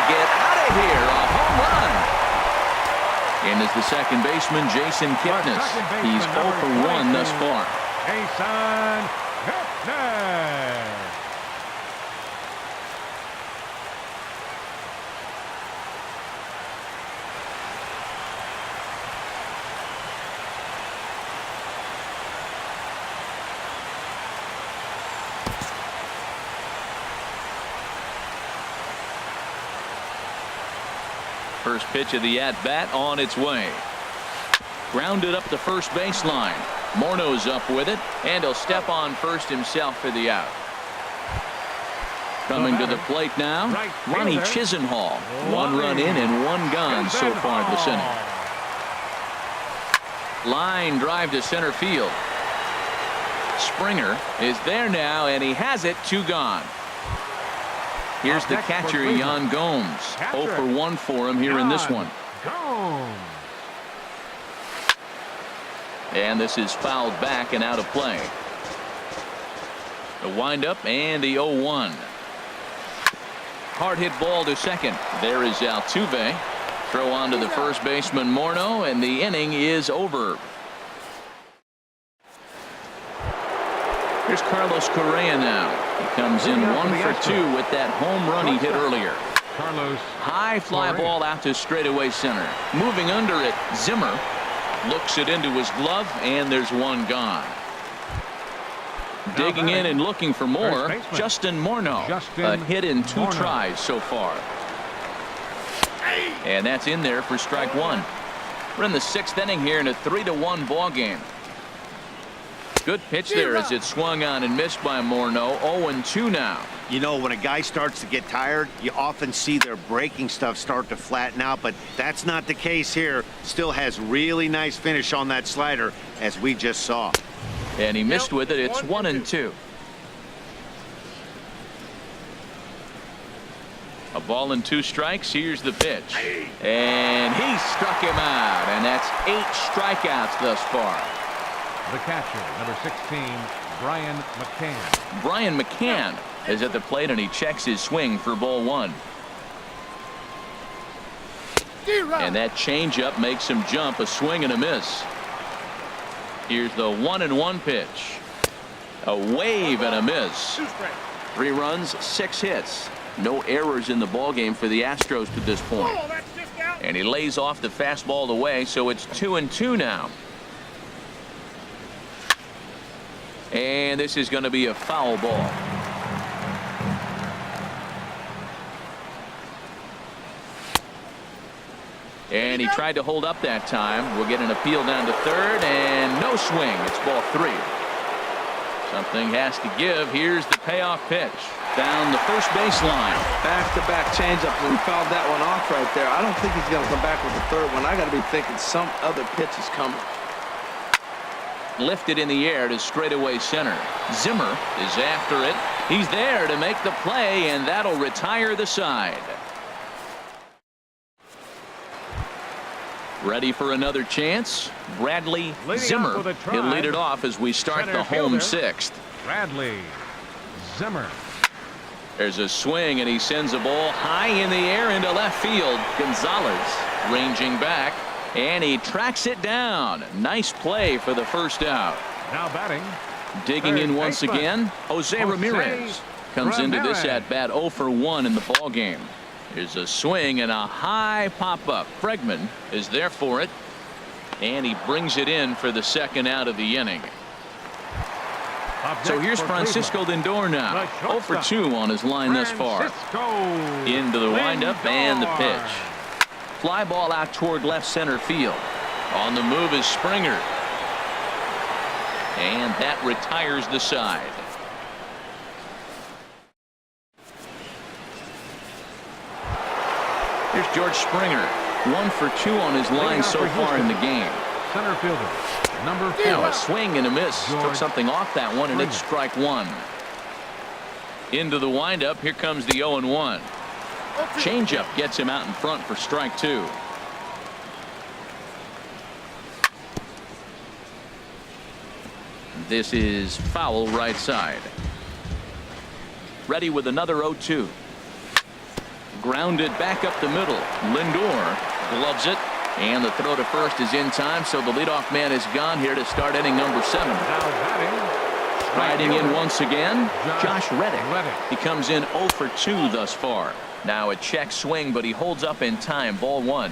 get out of here. A home run. And is the second baseman, Jason Kipnis. He's 0 for 1 thus far. Jason Kipnis. First pitch of the at-bat on its way. Grounded up the first baseline. Morneau's up with it, and he'll step on first himself for the out. Coming to the plate now, Ronnie Chisenhall. 1 run in and 1 gone so far this inning. Line drive to center field. Springer is there now, and he has it. 2 gone. Here's the catcher, Yan Gomes. 0 for 1 for him here in this one. And this is fouled back and out of play. The windup and the 0-1. Hard hit ball to second. There is Altuve. Throw on to the first baseman, Morneau, and the inning is over. Here's Carlos Correa now. He comes in 1 for 2 with that home run he hit earlier. High fly ball out to straightaway center. Moving under it, Zimmer looks it into his glove, and there's 1 gone. Digging in and looking for more, Justin Morneau. A hit in 2 tries so far. And that's in there for strike 1. We're in the 6th inning here in a 3-1 ball game. Good pitch there as it swung on and missed by Morneau. 0-2 now. You know, when a guy starts to get tired, you often see their breaking stuff start to flatten out, but that's not the case here. Still has really nice finish on that slider, as we just saw. And he missed with it. It's 1-2. A ball and 2 strikes. Here's the pitch. And he struck him out. And that's 8 strikeouts thus far. The catcher, number 16, Brian McCann. Brian McCann is at the plate, and he checks his swing for ball 1. And that changeup makes him jump. A swing and a miss. Here's the 1-1 pitch. A wave and a miss. 3 runs, 6 hits. No errors in the ballgame for the Astros to this point. And he lays off the fastball away, so it's 2-2 now. And this is going to be a foul ball. And he tried to hold up that time. We'll get an appeal down to third, and no swing. It's ball 3. Something has to give. Here's the payoff pitch. Down the first baseline. Back-to-back changeups, and he fouled that one off right there. I don't think he's going to come back with the third one. I got to be thinking some other pitch is coming. Lifted in the air to straightaway center. Zimmer is after it. He's there to make the play, and that'll retire the side. Ready for another chance? Bradley Zimmer. He'll lead it off as we start the home 6th. Bradley Zimmer. There's a swing, and he sends a ball high in the air into left field. Gonzalez ranging back. And he tracks it down. Nice play for the first out. Now batting. Digging in once again, Jose Ramirez comes into this at bat 0 for 1 in the ball game. There's a swing and a high pop up. Bregman is there for it, and he brings it in for the second out of the inning. So here's Francisco Lindor now. 0 for 2 on his line thus far. Into the windup and the pitch. Fly ball out toward left center field. On the move is Springer. And that retires the side. Here's George Springer. 1 for 2 on his line so far in the game. Center fielder, number 4. Now a swing and a miss. Took something off that one, and it's strike 1. Into the windup. Here comes the 0-1. Changeup gets him out in front for strike 2. This is foul right side. Ready with another 0-2. Grounded back up the middle. Lindor gloves it. And the throw to first is in time, so the leadoff man is gone here to start inning number 7. Now batting. Riding in once again, Josh Reddick. He comes in 0 for 2 thus far. Now a check swing, but he holds up in time. Ball 1.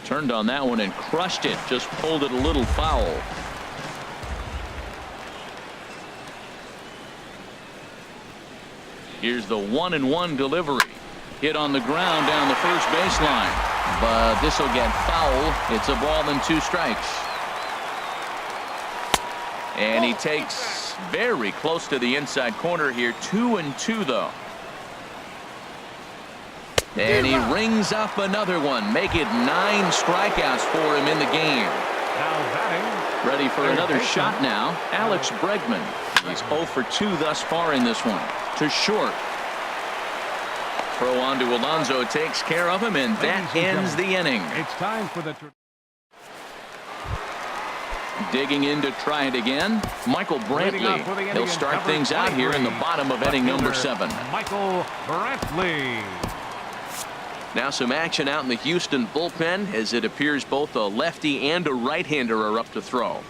Turned on that one and crushed it. Just pulled it a little foul. Here's the 1-1 delivery. Hit on the ground down the first baseline. But this will get foul. It's a ball and 2 strikes. And he takes very close to the inside corner here. 2-2 though. And he rings up another one. Make it 9 strikeouts for him in the game. Now batting. Ready for another shot now. Alex Bregman. He's 0 for 2 thus far in this one. To short. Throw on to Alonso takes care of him, and that ends the inning. It's time for the... Digging in to try it again, Michael Brantley. He'll start things out here in the bottom of inning number 7. Michael Brantley. Now some action out in the Houston bullpen, as it appears both a lefty and a right-hander are up to throw.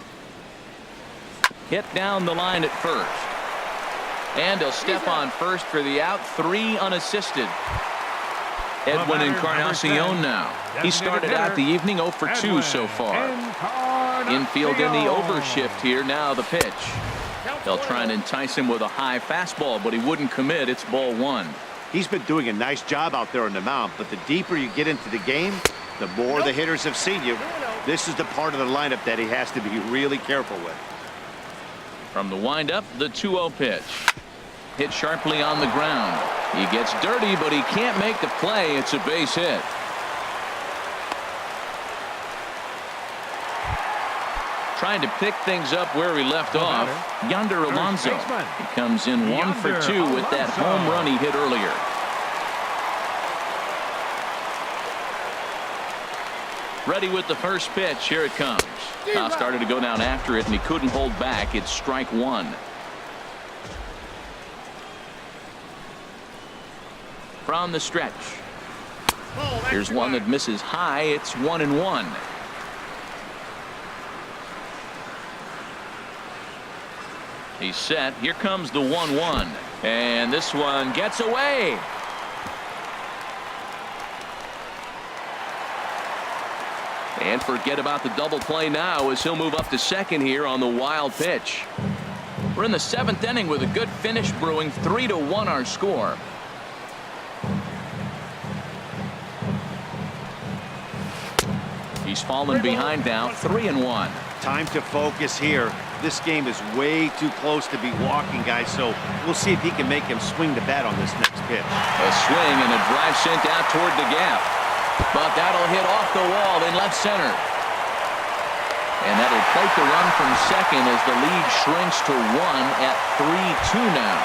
Hit down the line at first. And he'll step on first for the out. 3 unassisted. Edwin Encarnacion now. He started out the evening 0 for 2 so far. Infield in the overshift here. Now the pitch. They'll try and entice him with a high fastball, but he wouldn't commit. It's ball 1. He's been doing a nice job out there on the mound, but the deeper you get into the game, the more the hitters have seen you. This is the part of the lineup that he has to be really careful with. From the windup, the 2-0 pitch. Hit sharply on the ground. He gets dirty, but he can't make the play. It's a base hit. Trying to pick things up where he left off. Yonder Alonso. He comes in 1 for 2 with that home run he hit earlier. Ready with the first pitch. Here it comes. Started to go down after it, and he couldn't hold back. It's strike 1. From the stretch. Here's one that misses high. It's 1-1. He's set. Here comes the 1-1. And this one gets away. And forget about the double play now, as he'll move up to second here on the wild pitch. We're in the 7th inning with a good finish brewing. 3-1 our score. He's fallen behind now. 3-1. Time to focus here. This game is way too close to be walking, guys, so we'll see if he can make him swing the bat on this next pitch. A swing and a drive sent out toward the gap. But that'll hit off the wall in left center. And that'll take the run from second as the lead shrinks to 1 at 3-2 now.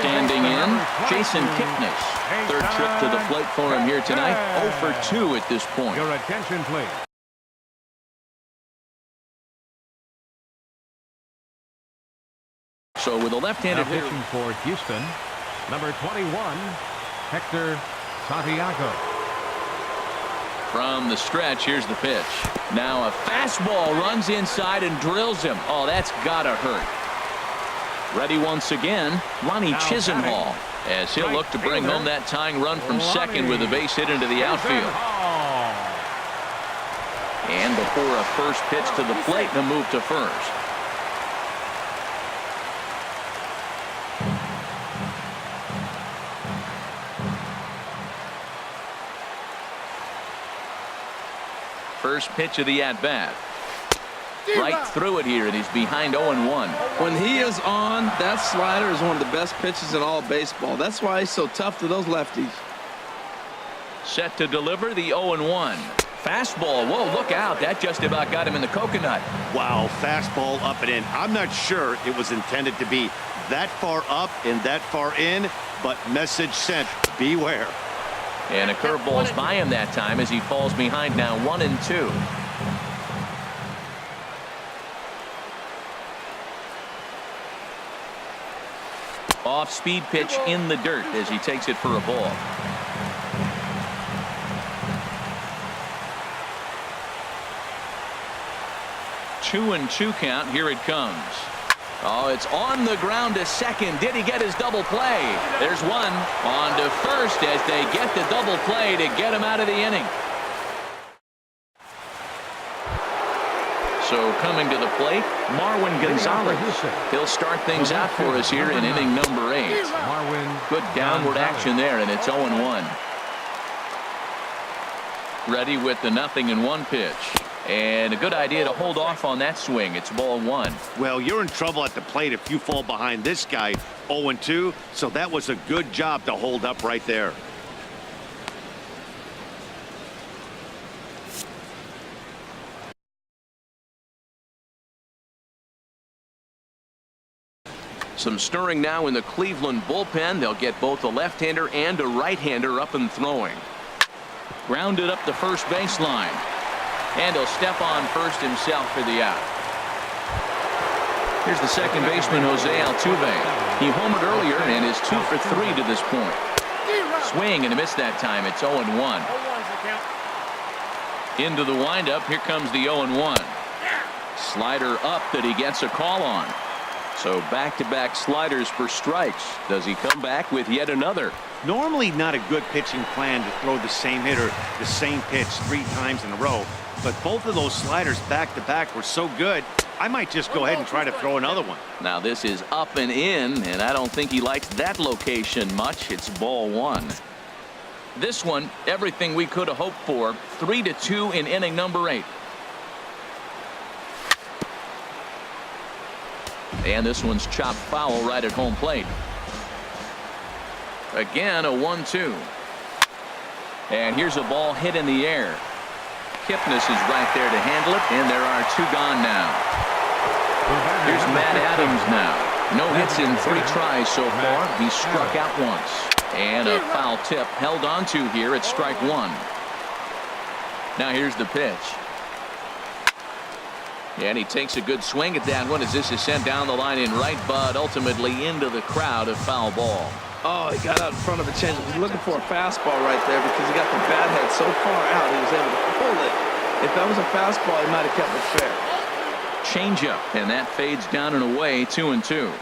Standing in, Jason Kipnis. 3rd trip to the plate for him here tonight. 0 for 2 at this point. Your attention, please. So with a left-handed hitter pitching for Houston, number 21, Hector Santiago. From the stretch, here's the pitch. Now a fastball runs inside and drills him. Oh, that's gotta hurt. Ready once again, Lonnie Chisenhall, as he'll look to bring home that tying run from second with a base hit into the outfield. And before a first pitch to the plate, the move to first. First pitch of the at-bat. Right through it here, and he's behind 0-1. When he is on, that slider is one of the best pitches in all baseball. That's why he's so tough to those lefties. Set to deliver the 0-1. Fastball. Whoa, look out. That just about got him in the coconut. Wow, fastball up and in. I'm not sure it was intended to be that far up and that far in, but message sent, beware. And a curveball's by him that time as he falls behind now 1-2. Off-speed pitch in the dirt as he takes it for a ball. Two and two count. Here it comes. Oh, it's on the ground to second. Did he get his double play? There's one. On to first as they get the double play to get him out of the inning. So coming to the plate, Marwin Gonzalez. He'll start things out for us here in inning number 8. Good downward action there, and it's 0-1. Ready with the 0-1 pitch. And a good idea to hold off on that swing. It's ball 1. Well, you're in trouble at the plate if you fall behind this guy 0-2. So that was a good job to hold up right there. Some stirring now in the Cleveland bullpen. They'll get both a left-hander and a right-hander up and throwing. Grounded up the first baseline. And he'll step on first himself for the out. Here's the second baseman, Jose Altuve. He homered earlier and is 2 for 3 to this point. Swing and a miss that time. It's 0-1. Into the windup. Here comes the 0-1. Slider up that he gets a call on. So back-to-back sliders for strikes. Does he come back with yet another? Normally not a good pitching plan to throw the same hitter the same pitch 3 times in a row. But both of those sliders back-to-back were so good, I might just go ahead and try to throw another one. Now this is up and in, and I don't think he likes that location much. It's ball 1. This one, everything we could have hoped for. 3-2 in inning number 8. And this one's chopped foul right at home plate. Again, a 1-2. And here's a ball hit in the air. Kipnis is right there to handle it, and there are 2 gone now. Here's Matt Adams now. No hits in 3 tries so far. He struck out once. And a foul tip held on to here at strike 1. Now here's the pitch. And he takes a good swing at that one as this is sent down the line in right, but ultimately into the crowd, a foul ball. Oh, he got out in front of the changeup. He's looking for a fastball right there because he got the bat head so far out he was able to pull it. If that was a fastball, he might have kept it fair. Changeup, and that fades down and away. 2-2.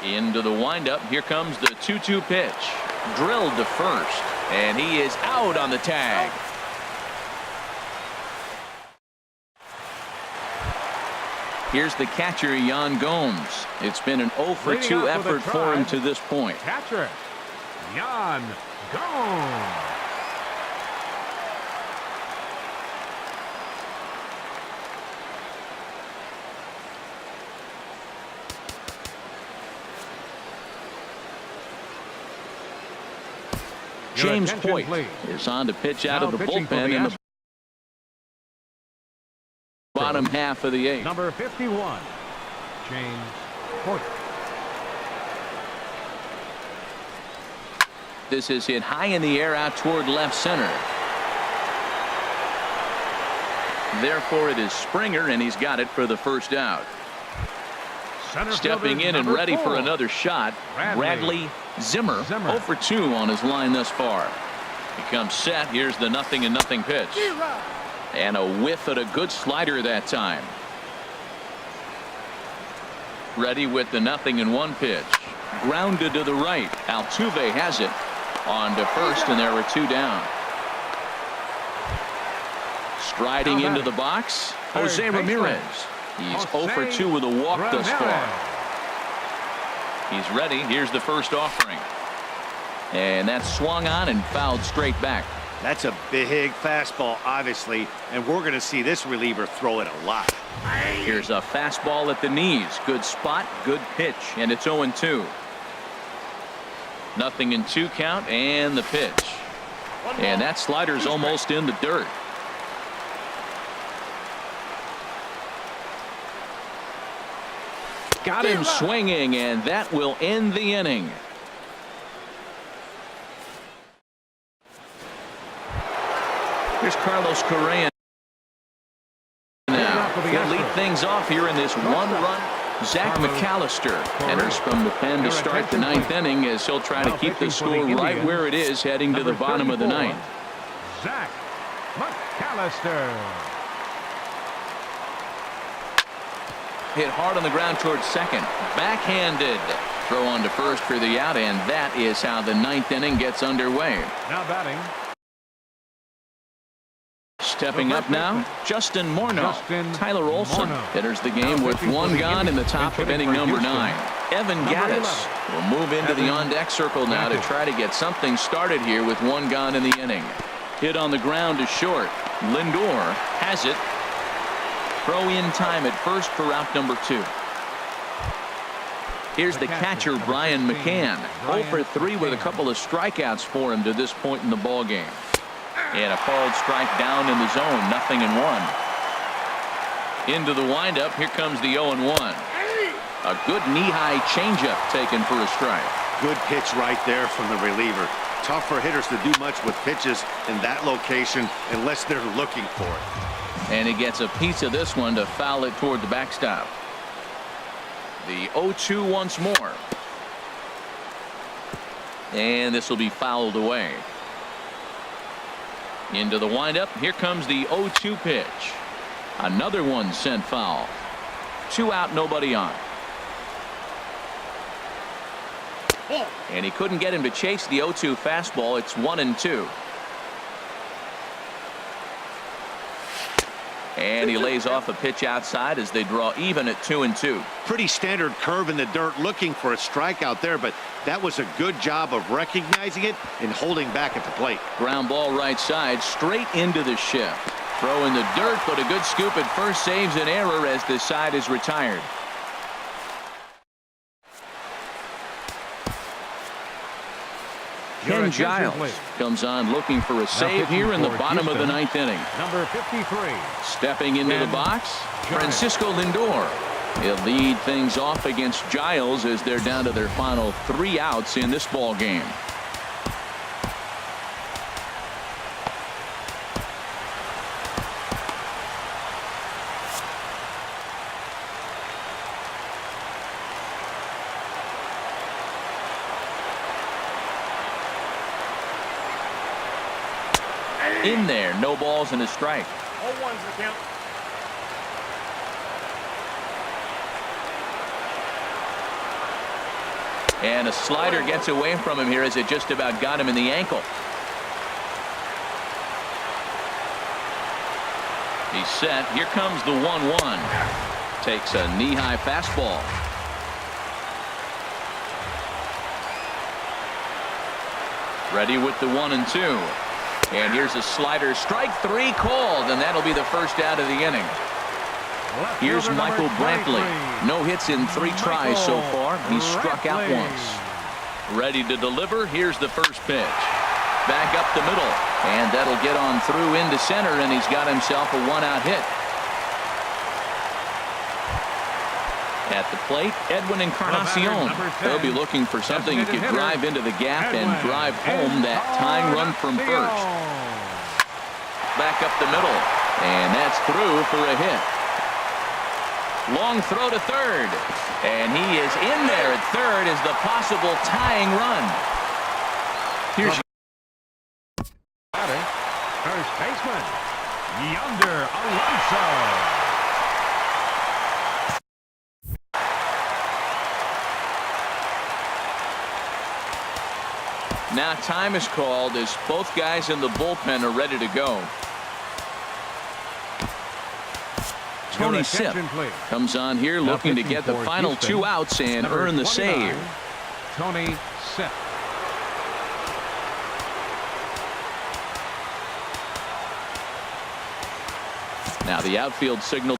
Into the windup. Here comes the 2-2 pitch. Drilled to first, and he is out on the tag. Here's the catcher, Yan Gomes. It's been an 0 for 2 effort for him to this point. Catcher, Yan Gomes. James Hoyt is on to pitch out of the bullpen in the bottom half of the 8th. Number 51, James Hoyt. This is hit high in the air out toward left center. Therefore, it is Springer, and he's got it for the first out. Stepping in and ready for another shot, Bradley Zimmer. 0 for 2 on his line thus far. He comes set. Here's the 0-0 pitch. And a whiff at a good slider that time. Ready with the 0-1 pitch. Grounded to the right. Altuve has it. On to first, and there are 2 down. Striding into the box, Jose Ramirez. He's 0 for 2 with a walk thus far. He's ready. Here's the first offering. And that's swung on and fouled straight back. That's a big fastball, obviously, and we're going to see this reliever throw it a lot. Here's a fastball at the knees. Good spot, good pitch, and it's 0-2. 0-2 count, and the pitch. And that slider's almost in the dirt. Got him swinging, and that will end the inning. Here's Carlos Correa now. He'll lead things off here in this 1-run Zach McAllister enters from the pen to start the ninth inning as he'll try to keep the score right where it is heading to the bottom of the ninth. Zach McAllister. Hit hard on the ground towards second. Backhanded. Throw on to first for the out, and that is how the ninth inning gets underway. Now batting. Stepping up now, Justin Morneau. Tyler Olson enters the game with one gone in the top of inning number 9. Evan Gaddis will move into the on-deck circle now to try to get something started here with one gone in the inning. Hit on the ground to short. Lindor has it. Throw in time at first for out number 2. Here's the catcher, Brian McCann. 0 for 3 with a couple of strikeouts for him to this point in the ball game. And a called strike down in the zone, 0-1. Into the windup, here comes the 0-1. A good knee-high changeup taken for a strike. Good pitch right there from the reliever. Tough for hitters to do much with pitches in that location unless they're looking for it. And he gets a piece of this one to foul it toward the backstop. The 0-2 once more. And this will be fouled away. Into the windup. Here comes the 0-2 pitch. Another one sent foul. 2 out, nobody on. And he couldn't get him to chase the 0-2 fastball. It's 1-2. And he lays off a pitch outside as they draw even at 2-2. Pretty standard curve in the dirt, looking for a strikeout there, but that was a good job of recognizing it and holding back at the plate. Ground ball right side, straight into the shift. Throw in the dirt, but a good scoop at first saves an error as this side is retired. Ken Giles comes on looking for a save here in the bottom of the ninth inning. Number 53. Stepping into the box, Francisco Lindor. He'll lead things off against Giles as they're down to their final 3 outs in this ball game. In there, no balls and a strike. 0-1's the count. And a slider gets away from him here as it just about got him in the ankle. He's set. Here comes the 1-1. Takes a knee-high fastball. Ready with the 1-2. And here's a slider, strike 3 called, and that'll be the first out of the inning. Here's Michael Brantley. No hits in 3 tries so far. He's struck out once. Ready to deliver. Here's the first pitch. Back up the middle, and that'll get on through into center, and he's got himself a 1-out hit. At the plate, Edwin Encarnacion. They'll be looking for something that could drive into the gap and drive home that tying run from first. Back up the middle, and that's through for a hit. Long throw to third, and he is in there at third as the possible tying run. Here's first baseman, Yonder Alonso. Now time is called as both guys in the bullpen are ready to go. Tony Sipp comes on here looking to get the final 2 outs and earn the save. Tony Sipp. Now the outfield signal.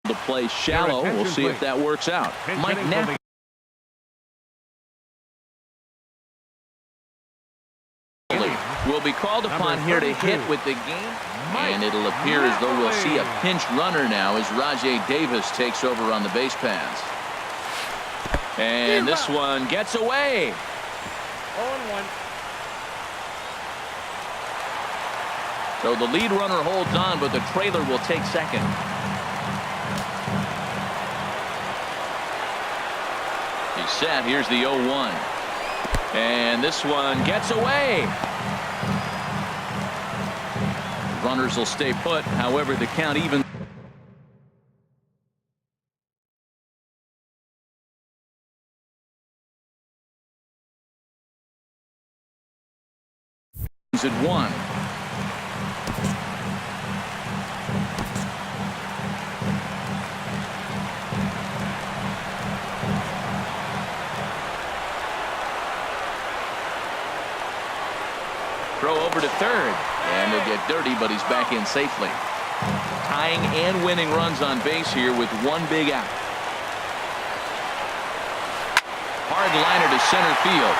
The play shallow. We'll see if that works out. Mike Knapp will be called upon here to hit with the game. And it'll appear as though we'll see a pinch runner now as Rajay Davis takes over on the base paths. And this one gets away. 0-1. So the lead runner holds on, but the trailer will take second. He's set. Here's the 0-1. And this one gets away. Runners will stay put. However, the count even. At 1. Throw over to third, and he'll get dirty, but he's back in safely. Tying and winning runs on base here with one big out. Hard liner to center field.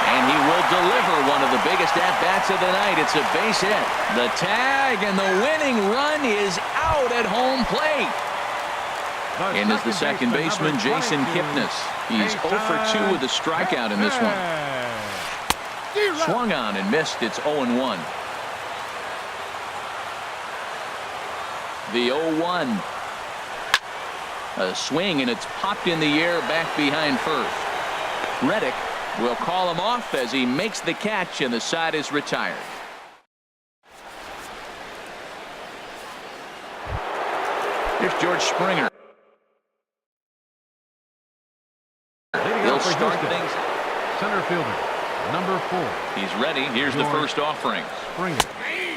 And he will deliver one of the biggest at-bats of the night. It's a base hit. The tag, and the winning run is out at home plate. And is the second baseman, Jason Kipnis. He's 0 for 2 with a strikeout in this one. Swung on and missed. It's 0-1. The 0-1. A swing, and it's popped in the air back behind first. Reddick will call him off as he makes the catch, and the side is retired. Here's George Springer. He'll start things. Center fielder, number 4. He's ready. Here's the first offering. Springer.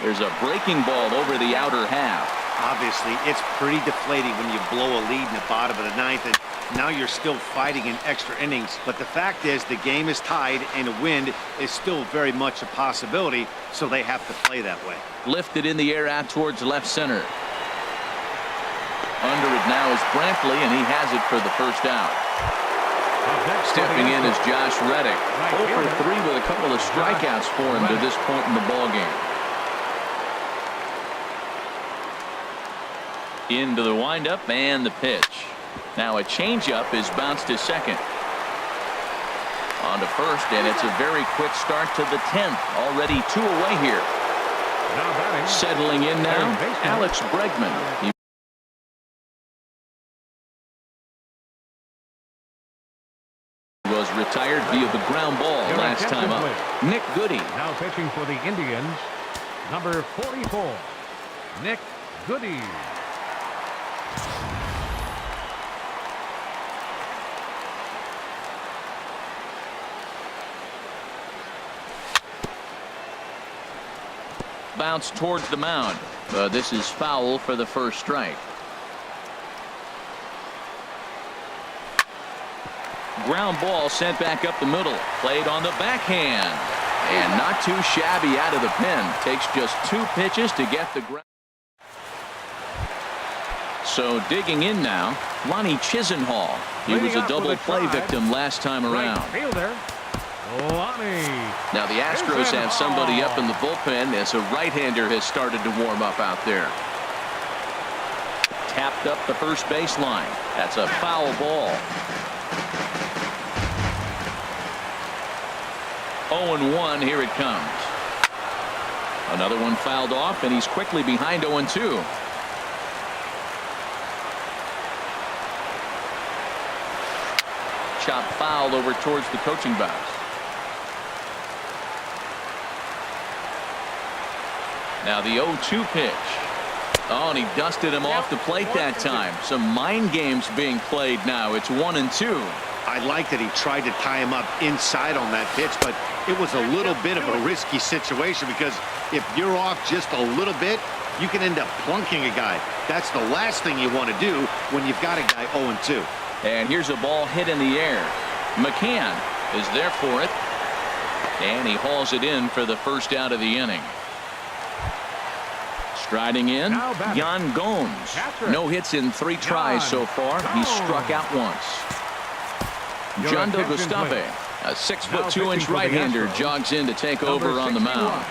There's a breaking ball over the outer half. Obviously, it's pretty deflating when you blow a lead in the bottom of the ninth, and now you're still fighting in extra innings. But the fact is, the game is tied, and a win is still very much a possibility, so they have to play that way. Lifted in the air out towards left center. Under it now is Brantley, and he has it for the first out. Stepping in is Josh Reddick. 0 for 3 with a couple of strikeouts for him to this point in the ballgame. Into the windup and the pitch. Now a changeup is bounced to second. On to first, and it's a very quick start to the 10th. Already 2 away here. Settling in now, Alex Bregman. He was retired via the ground ball last time up. Nick Goody. Now pitching for the Indians, number 44, Nick Goody. Bounce towards the mound. This is foul for the first strike. Ground ball sent back up the middle. Played on the backhand. And not too shabby out of the pen. Takes just 2 pitches to get the ground. So digging in now, Lonnie Chisenhall. He was a double play victim last time around. Now the Astros have somebody up in the bullpen as a right-hander has started to warm up out there. Tapped up the first baseline. That's a foul ball. 0-1, here it comes. Another one fouled off, and he's quickly behind 0-2. Chop foul over towards the coaching box. Now the 0-2 pitch. Oh, and he dusted him off the plate that time. Some mind games being played now. It's 1-2. I like that he tried to tie him up inside on that pitch, but it was a little bit of a risky situation because if you're off just a little bit, you can end up plunking a guy. That's the last thing you want to do when you've got a guy 0-2. And here's a ball hit in the air. McCann is there for it. And he hauls it in for the first out of the inning. Striding in, Yan Gomes. No hits in 3 tries so far. He's struck out once. Jondo Gustave A 6'2" right-hander jogs in to take over on the mound.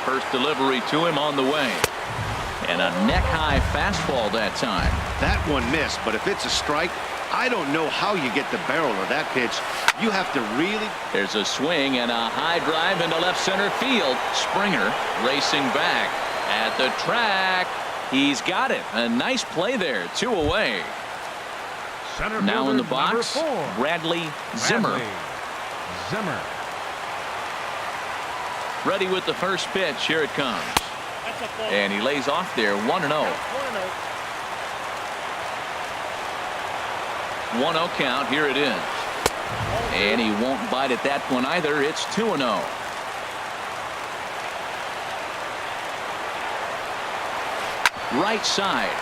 First delivery to him on the way. And a neck-high fastball that time. That one missed, but if it's a strike, I don't know how you get the barrel of that pitch. You have to really... There's a swing and a high drive into left center field. Springer racing back at the track. He's got it. A nice play there. 2 away. Now in the box, Bradley Zimmer. Ready with the first pitch. Here it comes. And he lays off there. 1-0. 1-0 count. Here it is. And he won't bite at that one either. It's 2-0. Right side.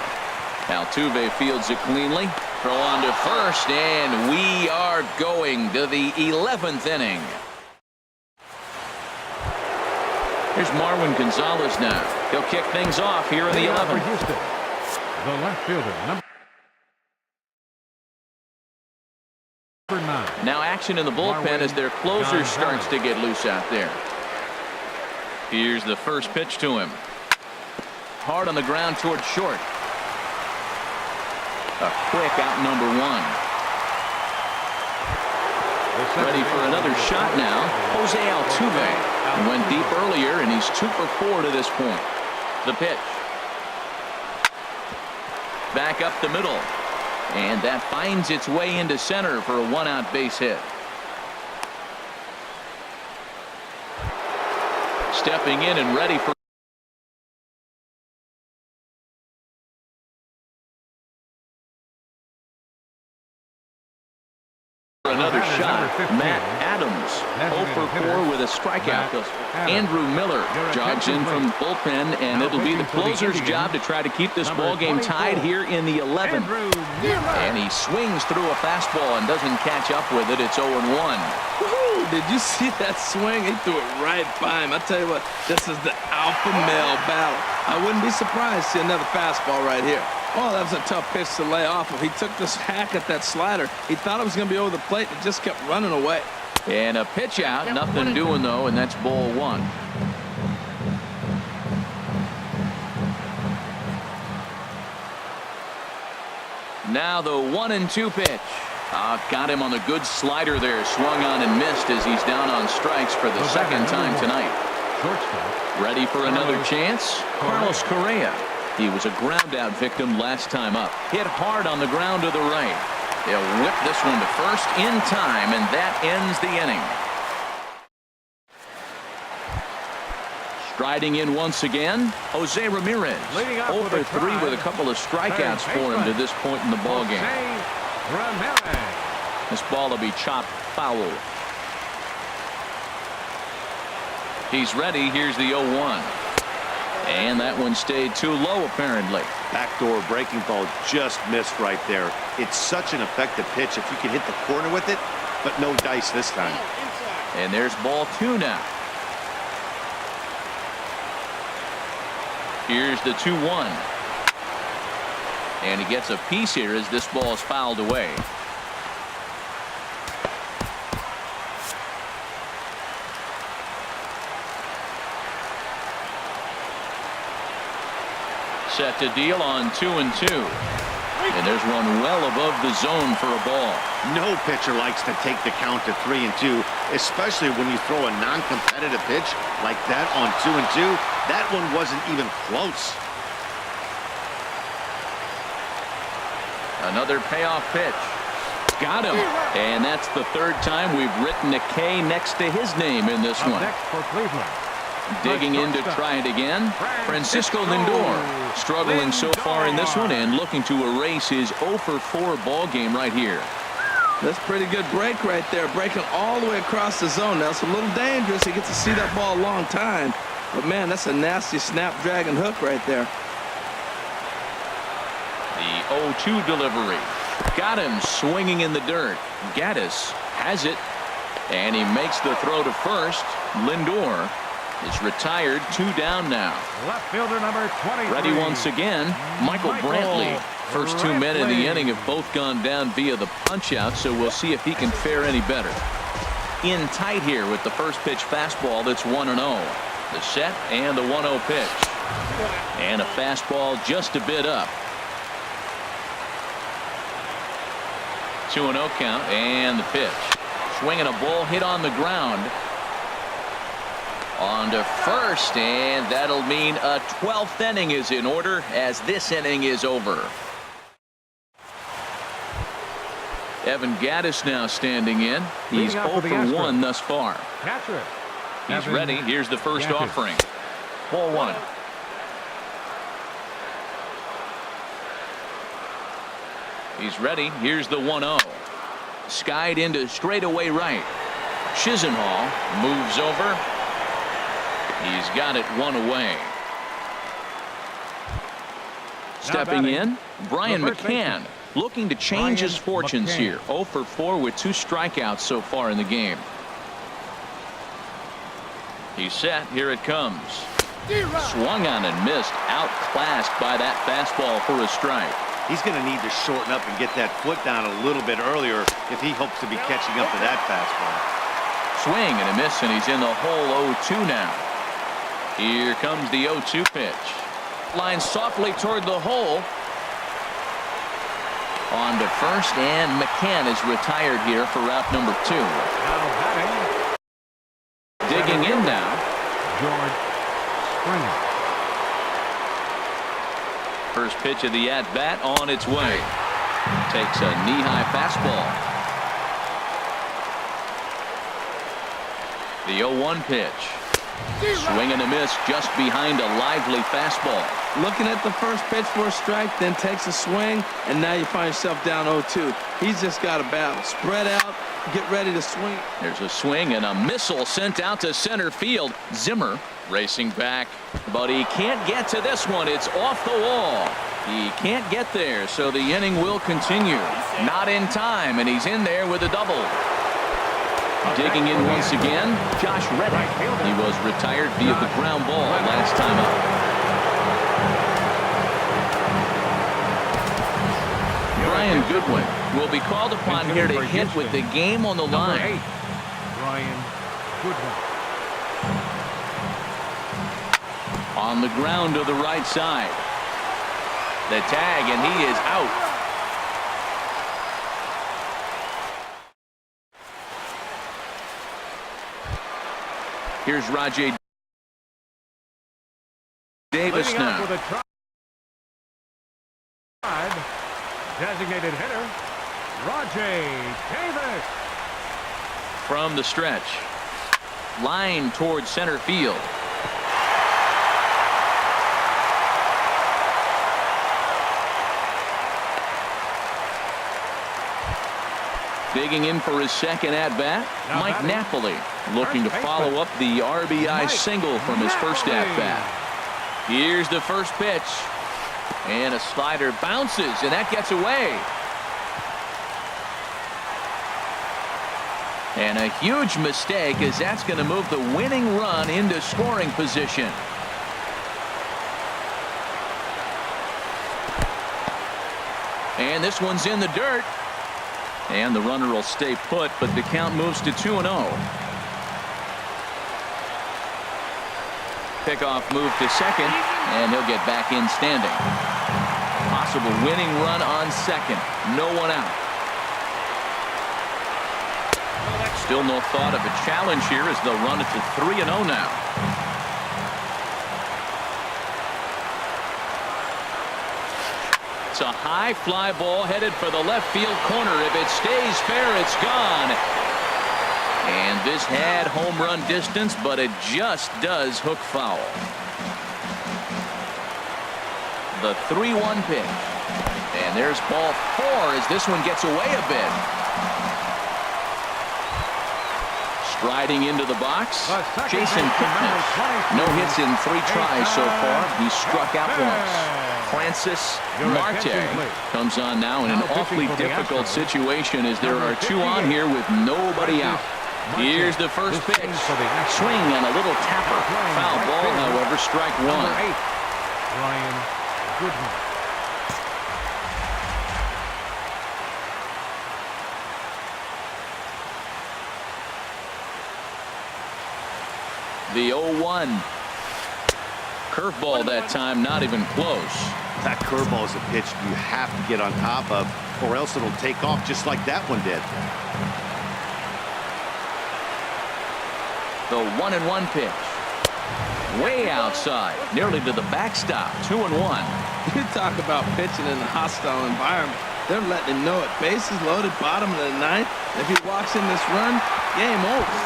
Altuve fields it cleanly. Throw on to first, and we are going to the 11th inning. Here's Marwin Gonzalez now. He'll kick things off here in the 11th. The left fielder, number 9. Now action in the bullpen as their closer starts to get loose out there. Here's the first pitch to him. Hard on the ground towards short. A quick out number 1. Ready for another shot now. Jose Altuve. He went deep earlier, and he's 2 for 4 to this point. The pitch. Back up the middle. And that finds its way into center for a 1-out base hit. Stepping in and ready for another shot. Matt Adams 0 for 4 with a strikeout. Andrew Miller jogs in from the bullpen, and it'll be the closer's job to try to keep this ball game tied here in the 11th. And he swings through a fastball and doesn't catch up with it. It's 0-1. Did you see that swing? He threw it right by him. I tell you what, this is the alpha male battle. I wouldn't be surprised to see another fastball right here. Oh, that was a tough pitch to lay off of. He took this hack at that slider. He thought it was going to be over the plate, and it just kept running away. And a pitch out, nothing doing though, and that's ball 1. Now the 1-2 pitch. Got him on the good slider there. Swung on and missed as he's down on strikes for the second time tonight. Ready for another chance? Carlos Correa. He was a ground-out victim last time up. Hit hard on the ground to the right. They'll whip this one to first in time, and that ends the inning. Striding in once again, Jose Ramirez. 0 for 3 with a couple of strikeouts for him to this point in the ballgame. This ball will be chopped foul. He's ready. Here's the 0-1. And that one stayed too low, apparently. Backdoor breaking ball just missed right there. It's such an effective pitch if you can hit the corner with it, but no dice this time. And there's ball 2 now. Here's the 2-1. And he gets a piece here as this ball is fouled away. Set to deal on 2-2. And there's one well above the zone for a ball. No pitcher likes to take the count to 3-2, especially when you throw a non-competitive pitch like that on 2-2. That one wasn't even close. Another payoff pitch. Got him. And that's the 3rd time we've written a K next to his name in this one. Next for Cleveland. Digging in to try it again. Francisco Lindor struggling so far in this one and looking to erase his 0 for 4 ball game right here. That's pretty good break right there. Breaking all the way across the zone. Now it's a little dangerous. He gets to see that ball a long time. But man, that's a nasty snapdragon hook right there. The 0-2 delivery. Got him swinging in the dirt. Gaddis has it. And he makes the throw to first. Lindor is retired. 2 down now. Left fielder number 23. Ready once again, Michael Brantley. First 2 men in the inning have both gone down via the punch-out, so we'll see if he can fare any better. In tight here with the first pitch fastball that's 1-0. The set and the 1-0 pitch. And a fastball just a bit up. 2-0 count and the pitch. Swinging a ball hit on the ground. On to first, and that'll mean a 12th inning is in order as this inning is over. Evan Gaddis now standing in. He's 0 for 1 thus far. Catcher. He's ready. Here's the first offering. Ball 1. He's ready. Here's the 1-0. Skied into straightaway right. Chisenhall moves over. He's got it 1 away. Stepping in, Brian McCann, looking to change his fortunes here. 0 for 4 with 2 strikeouts so far in the game. He's set. Here it comes. Swung on and missed. Outclassed by that fastball for a strike. He's going to need to shorten up and get that foot down a little bit earlier if he hopes to be catching up to that fastball. Swing and a miss, and he's in the hole 0-2 now. Here comes the 0-2 pitch. Line softly toward the hole. On to first, and McCann is retired here for route number 2. Digging in now. George Springer. First pitch of the at-bat on its way. Takes a knee-high fastball. The 0-1 pitch. Swing and a miss just behind a lively fastball. Looking at the first pitch for a strike, then takes a swing, and now you find yourself down 0-2. He's just got a battle. Spread out, get ready to swing. There's a swing and a missile sent out to center field. Zimmer racing back, but he can't get to this one. It's off the wall. He can't get there, so the inning will continue. Not in time, and he's in there with a double. Digging in once again, Josh Reddick. He was retired via the ground ball last time up. Brian Goodwin will be called upon here to hit with the game on the line. Brian Goodwin. On the ground to the right side. The tag, and he is out. Here's Rajay Davis now. Designated hitter, Rajay Davis. From the stretch. Line towards center field. Digging in for his second at-bat, Mike Napoli, looking to follow up the RBI single from his first at-bat. Here's the first pitch. And a slider bounces, and that gets away. And a huge mistake, as that's going to move the winning run into scoring position. And this one's in the dirt. And the runner will stay put, but the count moves to 2-0. Pickoff move to second, and he'll get back in standing. Possible winning run on second. No one out. Still no thought of a challenge here as they'll run it to 3-0 now. It's a high fly ball headed for the left field corner. If it stays fair, it's gone. And this had home run distance, but it just does hook foul. The 3-1 pitch. And there's ball 4 as this one gets away a bit. Striding into the box, Jason Kipnis. No hits in 3 tries so far. He struck out once. Francis Marte comes on now in an awfully difficult situation as there are 2 on here with nobody out. Here's the first This pitch. is for the Astros. Swing and a little tapper. Foul ball, however, strike Number one. 8, Ryan Goodman. The 0-1. Curveball that time, not even close. That curveball is a pitch you have to get on top of, or else it'll take off just like that one did. The 1-1 pitch. Way outside, nearly to the backstop. 2-1. You talk about pitching in a hostile environment. They're letting him know it. Bases loaded, bottom of the ninth. If he walks in this run, game over.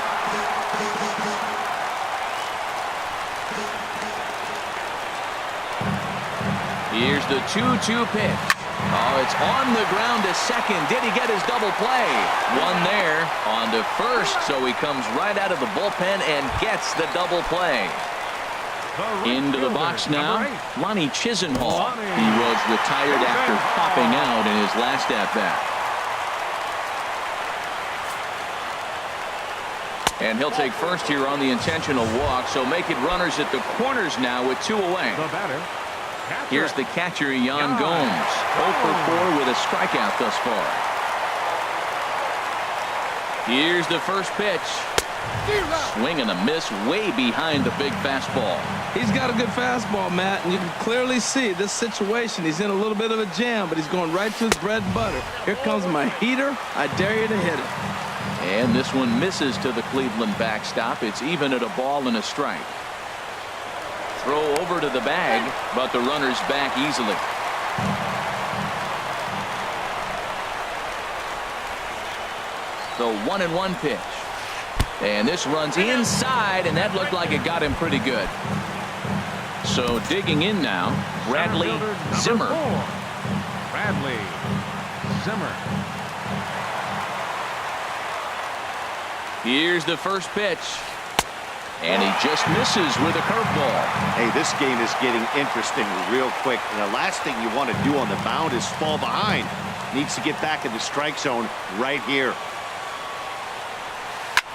Here's the 2-2 pitch. Oh, it's on the ground to second. Did he get his double play? One there on to first, so he comes right out of the bullpen and gets the double play. Into the box now, Lonnie Chisenhall. He was retired after popping out in his last at-bat. And he'll take first here on the intentional walk, so make it runners at the corners now with 2 away. The batter. Here's the catcher, Yan Gomes. 0 for 4 with a strikeout thus far. Here's the first pitch. Swing and a miss way behind the big fastball. He's got a good fastball, Matt, and you can clearly see this situation. He's in a little bit of a jam, but he's going right to his bread and butter. Here comes my heater. I dare you to hit it. And this one misses to the Cleveland backstop. It's even at a ball and a strike. Throw over to the bag, but the runner's back easily. The 1-1 pitch. And this runs inside, and that looked like it got him pretty good. So digging in now, Bradley Zimmer. Bradley Zimmer. Here's the first pitch. And he just misses with a curveball. Hey, this game is getting interesting real quick. And the last thing you want to do on the mound is fall behind. Needs to get back in the strike zone right here.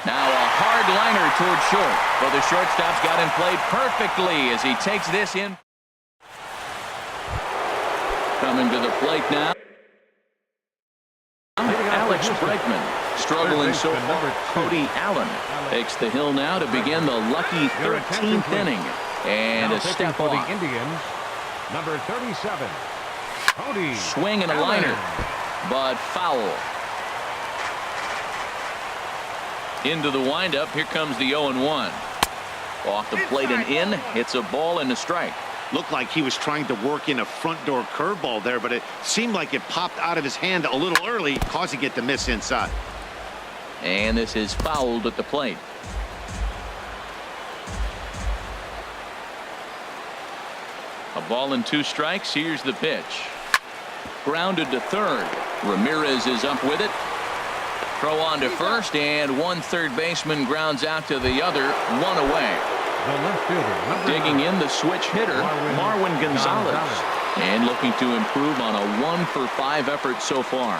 Now a hard liner toward short. But the shortstop's got him played perfectly as he takes this in. Coming to the plate now, Alex Bregman. Struggling so far. Cody Allen takes the hill now to begin the lucky 13th inning. And a step for off. the Indians, number 37. Cody Swing and a Allen. liner, but foul. Into the windup. Here comes the 0-1. Off the plate and in. It's a ball and a strike. Looked like he was trying to work in a front door curveball there, but it seemed like it popped out of his hand a little early, causing it to miss inside. And this is fouled at the plate. A ball and 2 strikes. Here's the pitch. Grounded to third. Ramirez is up with it. Throw on to first, and one third baseman grounds out to the other. 1 away. The left fielder, number Digging in, the switch hitter, Marwin Gonzalez. And looking to improve on a 1 for 5 effort so far.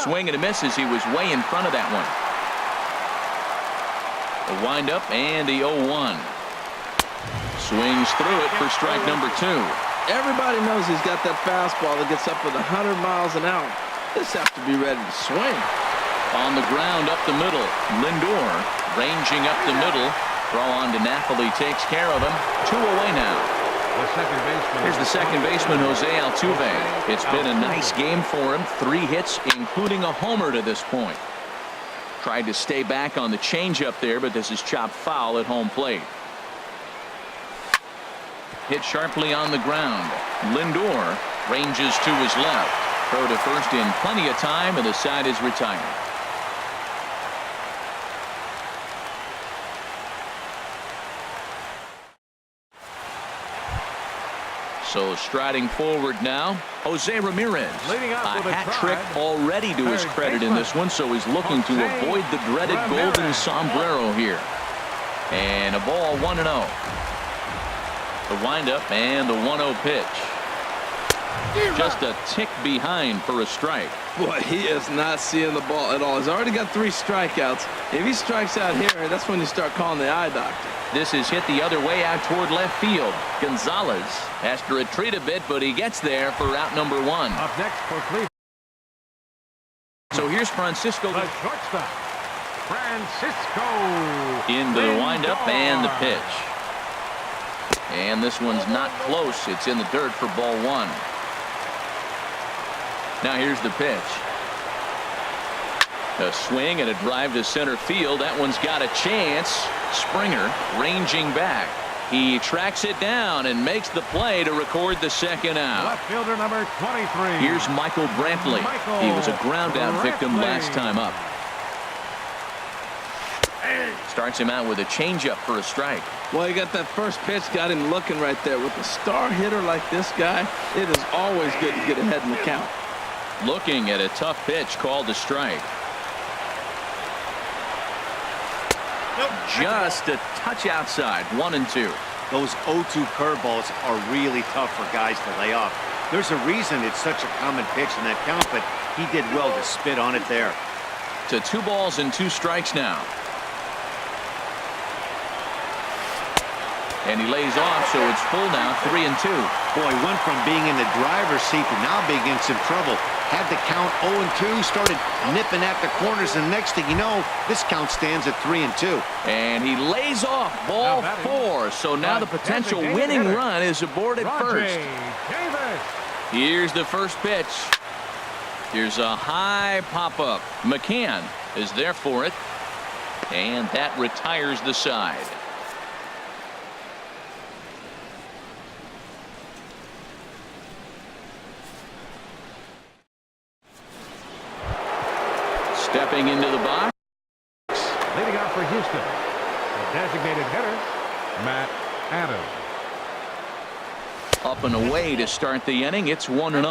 Swing and a miss as he was way in front of that one. The windup and the 0-1. Swings through it for strike number 2. Everybody knows he's got that fastball that gets up with 100 miles an hour. Just have to be ready to swing. On the ground up the middle. Lindor ranging up the middle. Throw on to Napoli takes care of him. 2 away now. The second baseman. Here's the second baseman, Jose Altuve. It's been a nice game for him. 3 hits, including a homer to this point. Tried to stay back on the changeup there, but this is chopped foul at home plate. Hit sharply on the ground. Lindor ranges to his left. Throw to first in plenty of time, and the side is retired. So striding forward now, Jose Ramirez. Leading A up with a hat try. trick already to his Third credit in this one, so he's looking to Jose avoid the dreaded Ramirez. golden sombrero here. And a ball 1-0. The windup and the 1-0 pitch. Just a tick behind for a strike. Boy, he is not seeing the ball at all. He's already got 3 strikeouts. If he strikes out here, that's when you start calling the eye doctor. This is hit the other way out toward left field. Gonzalez has to retreat a bit, but he gets there for out number 1. Up next for Cleveland. So here's Francisco. The shortstop, Francisco. Into the windup and the pitch. And this one's not close. It's in the dirt for ball 1. Now here's the pitch. A swing and a drive to center field. That one's got a chance. Springer ranging back. He tracks it down and makes the play to record the second out. Left fielder number 23. Here's Michael Brantley. He was a ground out victim last time up. Starts him out with a changeup for a strike. Well, you got that first pitch, got him looking right there. With a star hitter like this guy, it is always good to get ahead in the count. Looking at a tough pitch called a strike. Just a touch outside. 1-2. Those 0-2 curveballs are really tough for guys to lay off. There's a reason it's such a common pitch in that count, but he did well to spit on it there. To 2 balls and 2 strikes now. And he lays off, so it's full now, 3-2. Boy, went from being in the driver's seat to now being in some trouble. Had the count 0-2, started nipping at the corners, and next thing you know, this count stands at 3-2. And he lays off, ball 4. So now the potential winning run is aboard at first. Here's the first pitch. Here's a high pop-up. McCann is there for it. And that retires the side. Stepping into the box. Leading off for Houston, the designated hitter, Matt Adams. Up and away to start the inning. It's 1-0.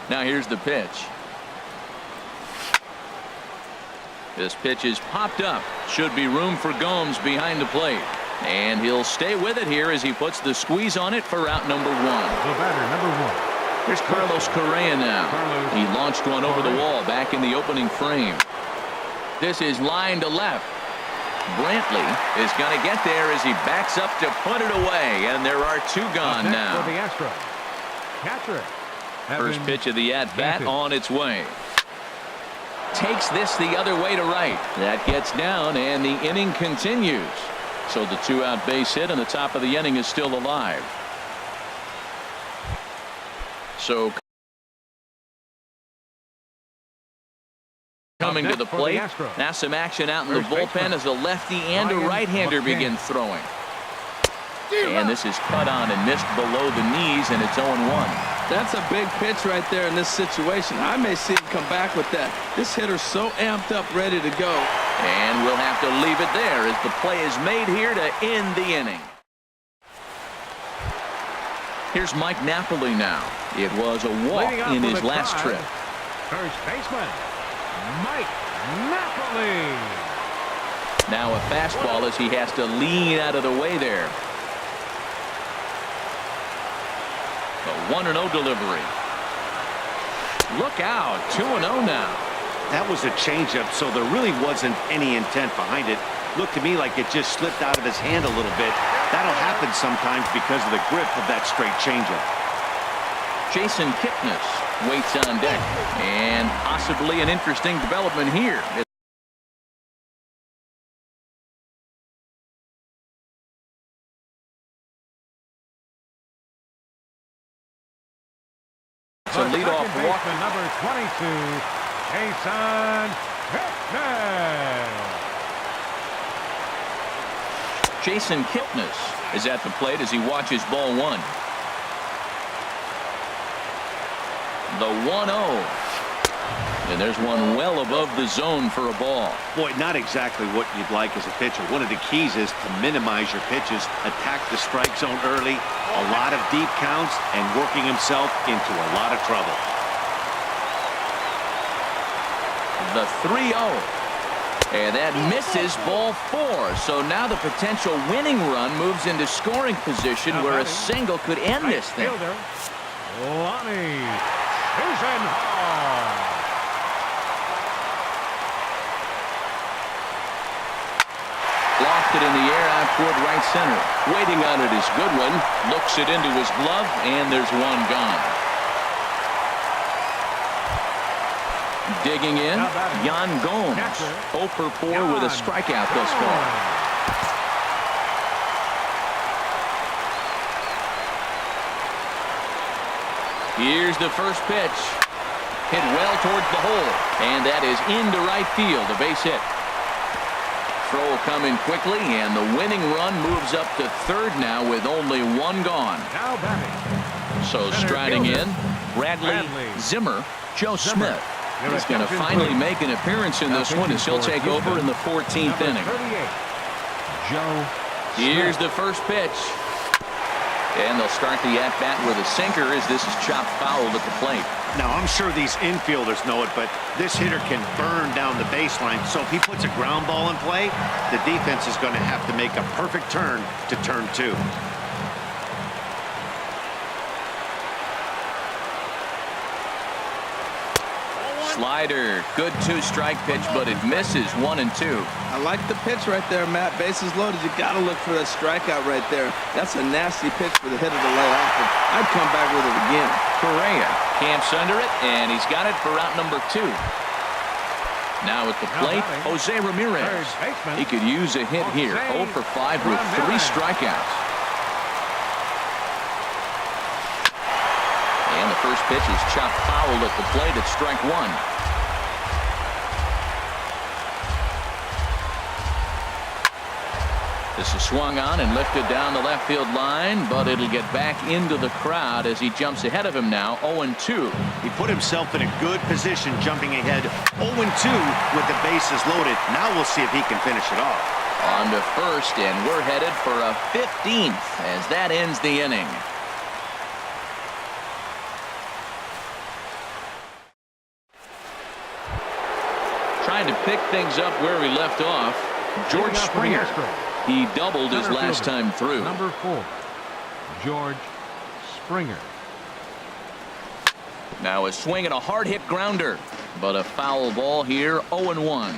Now here's the pitch. This pitch is popped up. Should be room for Gomes behind the plate. And he'll stay with it here as he puts the squeeze on it for out number 1. The batter, number 1. Here's Carlos Correa now. He launched one over the wall back in the opening frame. This is line to left. Brantley is going to get there as he backs up to put it away. And there are 2 gone now. For the Astros, catcher. First pitch of the at-bat on its way. Takes this the other way to right. That gets down, and the inning continues. So the 2-out base hit, and the top of the inning is still alive. So coming to the plate. Now some action out in the bullpen as a lefty and a right-hander begin throwing. And this is cut on and missed below the knees, and it's 0-1. That's a big pitch right there in this situation. I may see him come back with that. This hitter's so amped up, ready to go. And we'll have to leave it there as the play is made here to end the inning. Here's Mike Napoli now. It was a walk in his last trip. First baseman, Mike Napoli. Now a fastball as he has to lean out of the way there. The 1-0 delivery. Look out, 2-0 now. That was a changeup, so there really wasn't any intent behind it. Looked to me like it just slipped out of his hand a little bit. That'll happen sometimes because of the grip of that straight changeup. Jason Kipnis waits on deck, and possibly an interesting development here. To lead off walk. Number 22, Jason Kipnis. Jason Kipnis is at the plate as he watches ball 1. The 1-0. And there's one well above the zone for a ball. Boy, not exactly what you'd like as a pitcher. One of the keys is to minimize your pitches, attack the strike zone early, a lot of deep counts, and working himself into a lot of trouble. The 3-0. And that misses ball 4. So now the potential winning run moves into scoring position where a single could end this thing. Lonnie Chisenhall. Lofted in the air out toward right center. Waiting on it is Goodwin. Looks it into his glove, and there's one gone. Digging in, Yan Gomes. 0 for 4 with a strikeout thus far. Here's the first pitch. Hit well towards the hole, and that is into right field. A base hit. Throw coming quickly, and the winning run moves up to third now with only one gone. Now batting. So striding in, Bradley Zimmer, Joe Smith. He's going to finally make an appearance in this one as he'll take over in the 14th inning. Joe. Here's the first pitch. And they'll start the at-bat with a sinker as this is chopped foul at the plate. Now, I'm sure these infielders know it, but this hitter can burn down the baseline. So if he puts a ground ball in play, the defense is going to have to make a perfect turn to turn 2. Slider, good 2-strike pitch, but it misses 1 and 2. I like the pitch right there, Matt. Bases loaded. You got to look for that strikeout right there. That's a nasty pitch for the hitter to lay off. I'd come back with it again. Correa camps under it, and he's got it for out number 2. Now at the plate, Jose Ramirez. He could use a hit here. 0 for 5 with 3 strikeouts. And the first pitch is chopped foul at the plate at strike 1. This is swung on and lifted down the left field line, but it'll get back into the crowd as he jumps ahead of him now, 0-2. He put himself in a good position jumping ahead 0-2 with the bases loaded. Now we'll see if he can finish it off. On to first, and we're headed for a 15th as that ends the inning. Trying to pick things up where we left off, George Springer. He doubled his last time through. Number 4, George Springer. Now a swing and a hard hit grounder, but a foul ball here, 0-1.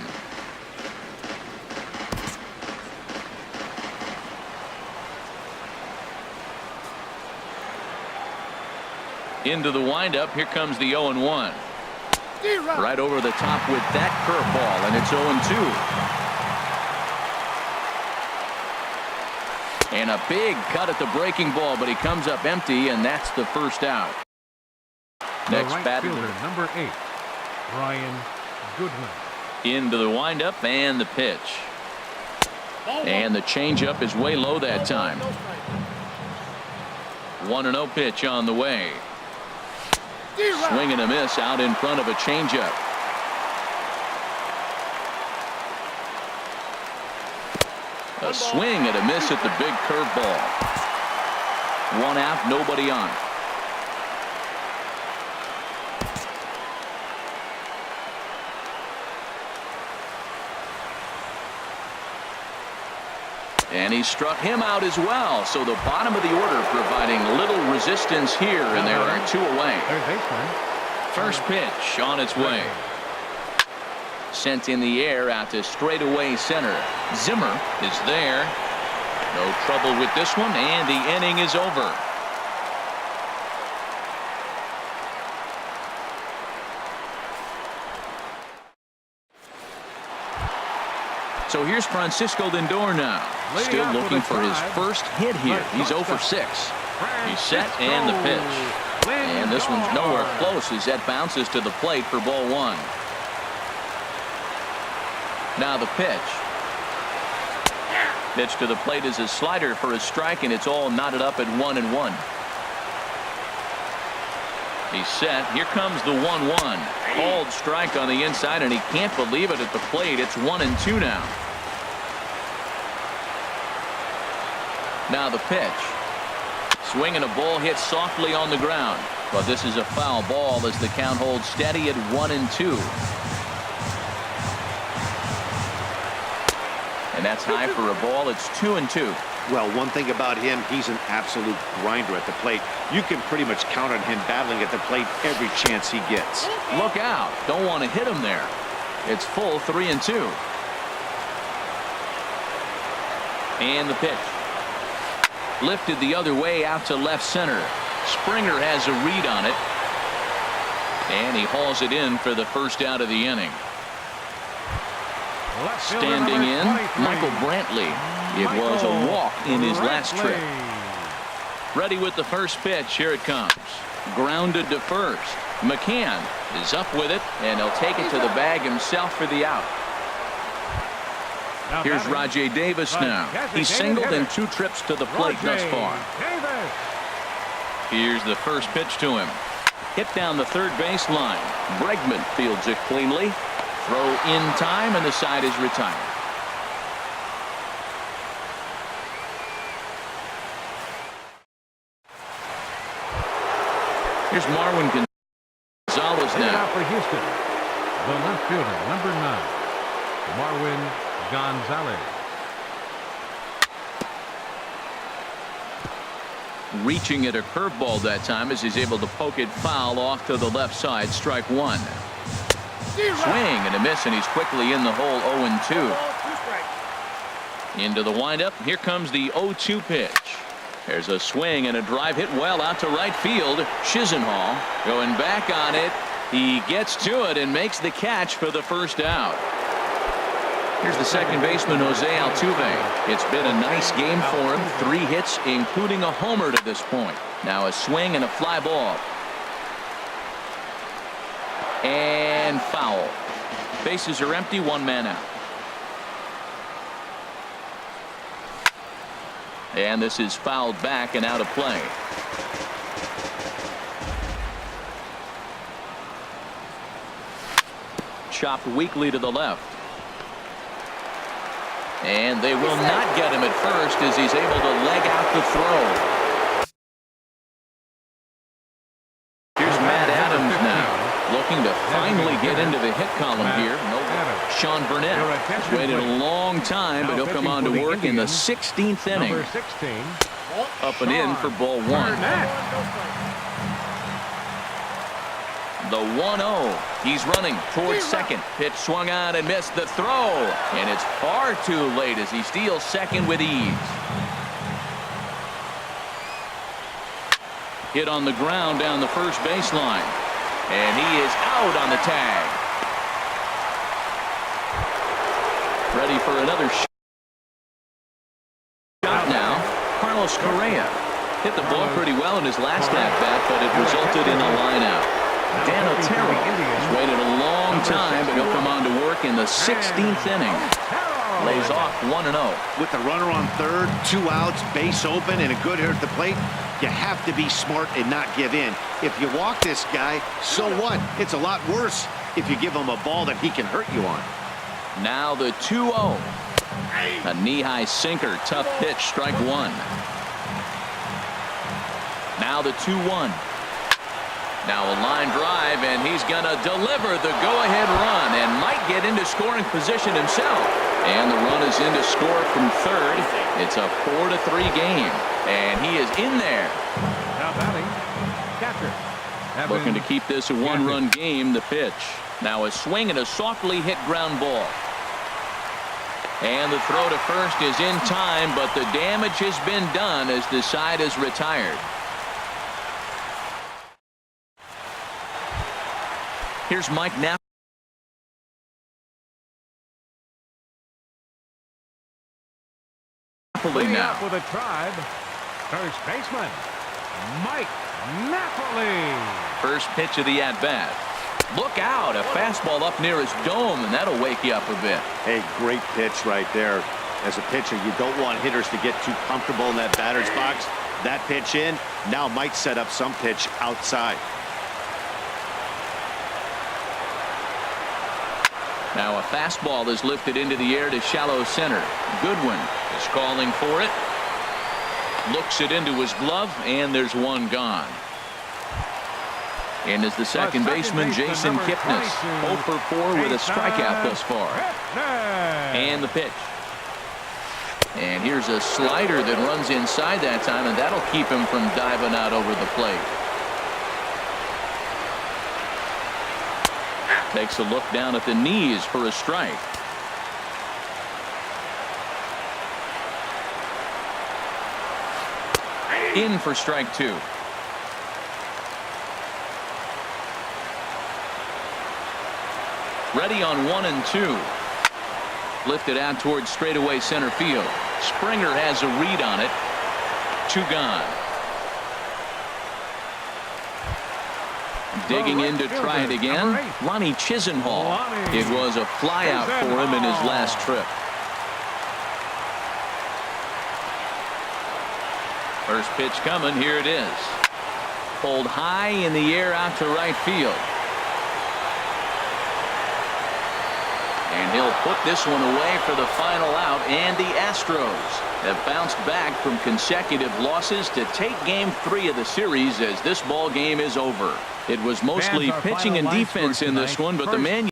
Into the windup, here comes the 0-1. Right over the top with that curveball, and it's 0-2. And a big cut at the breaking ball, but he comes up empty, and that's the first out. Next batter, number 8, Brian Goodwin. Into the windup and the pitch. And the changeup is way low that time. 1-0 pitch on the way. Swing and a miss out in front of a changeup. A swing and a miss at the big curveball. 1 out, nobody on. And he struck him out as well. So the bottom of the order providing little resistance here, and there are 2 away. First pitch on its way. Sent in the air out to straightaway center. Zimmer is there. No trouble with this one, and the inning is over. So here's Francisco Lindor now. Still looking for his first hit here. He's 0 for 6. He's set and the pitch. And this one's nowhere close as that bounces to the plate for ball 1. Now the pitch. Pitch to the plate is a slider for a strike, and it's all knotted up at 1-1. He's set. Here comes the 1-1. Called strike on the inside, and he can't believe it at the plate. It's 1-2 now. Now the pitch. Swinging a ball hit softly on the ground. But this is a foul ball as the count holds steady at 1-2. And that's high for a ball. It's 2-2. Well, one thing about him, he's an absolute grinder at the plate. You can pretty much count on him battling at the plate every chance he gets. Look out. Don't want to hit him there. It's full 3-2. And the pitch. Lifted the other way out to left center. Springer has a read on it. And he hauls it in for the first out of the inning. Standing in, Michael Brantley. It was a walk in his last trip. Ready with the first pitch. Here it comes. Grounded to first. McCann is up with it, and he'll take it to the bag himself for the out. Here's Rajay Davis now. He's singled in 2 trips to the plate thus far. Here's the first pitch to him. Hit down the third baseline. Bregman fields it cleanly. Throw in time, and the side is retired. Here's Marwin Gonzalez now. For Houston, the left fielder, number 9, Marwin Gonzalez. Reaching at a curveball that time as he's able to poke it foul off to the left side. Strike 1. Swing and a miss, and he's quickly in the hole. 0-2. Into the windup. Here comes the 0-2 pitch. There's a swing and a drive hit well out to right field. Chisenhall going back on it. He gets to it and makes the catch for the first out. Here's the second baseman, Jose Altuve. It's been a nice game for him. 3 hits, including a homer to this point. Now a swing and a fly ball. And foul. Bases are empty. 1 man out. And this is fouled back and out of play. Chopped weakly to the left. And they will not get him at first as he's able to leg out the throw. Here's Matt Adams now, looking to finally get into the hit column here. Sean Burnett has waited a long time, but he'll come on to work in the 16th inning. Up and in for ball 1. The 1-0. He's running towards second. Pitch swung on and missed the throw. And it's far too late as he steals second with ease. Hit on the ground down the first baseline. And he is out on the tag. Ready for another shot now. Carlos Correa hit the ball pretty well in his last at-bat, but it resulted in a line-out. Dan Otero has waited a long time, but he'll come on to work in the 16th inning. Lays off 1-0. With the runner on third, 2 outs, base open, and a good hitter at the plate, you have to be smart and not give in. If you walk this guy, so what? It's a lot worse if you give him a ball that he can hurt you on. Now the 2-0. A knee-high sinker. Tough pitch. Strike 1. Now the 2-1. Now a line drive, and he's going to deliver the go-ahead run and might get into scoring position himself. And the run is in to score from third. It's a 4-3 game, and he is in there. Now batting, catcher. Looking to keep this a 1-run game. The pitch. Now a swing and a softly hit ground ball. And the throw to first is in time, but the damage has been done as the side is retired. Here's Mike Napoli now. With a tribe, first baseman, Mike Napoli. First pitch of the at-bat. Look out, a fastball up near his dome, and that'll wake you up a bit. Hey, great pitch right there. As a pitcher, you don't want hitters to get too comfortable in that batter's box. That pitch in now might set up some pitch outside. Now a fastball is lifted into the air to shallow center. Goodwin is calling for it. Looks it into his glove, and there's one gone. And as the second baseman, Jason Kipnis, 0 for 4 with a strikeout thus far. And the pitch. And here's a slider that runs inside that time, and that'll keep him from diving out over the plate. Takes a look down at the knees for a strike. In for strike 2. Ready on 1 and 2. Lifted out towards straightaway center field. Springer has a read on it. 2 gone. Digging in to try it again. Lonnie Chisenhall. It was a flyout for him in his last trip. First pitch coming. Here it is. Pulled high in the air out to right field. And he'll put this one away for the final out. And the Astros have bounced back from consecutive losses to take Game 3 of the series as this ball game is over. It was mostly pitching and defense in this one, but the man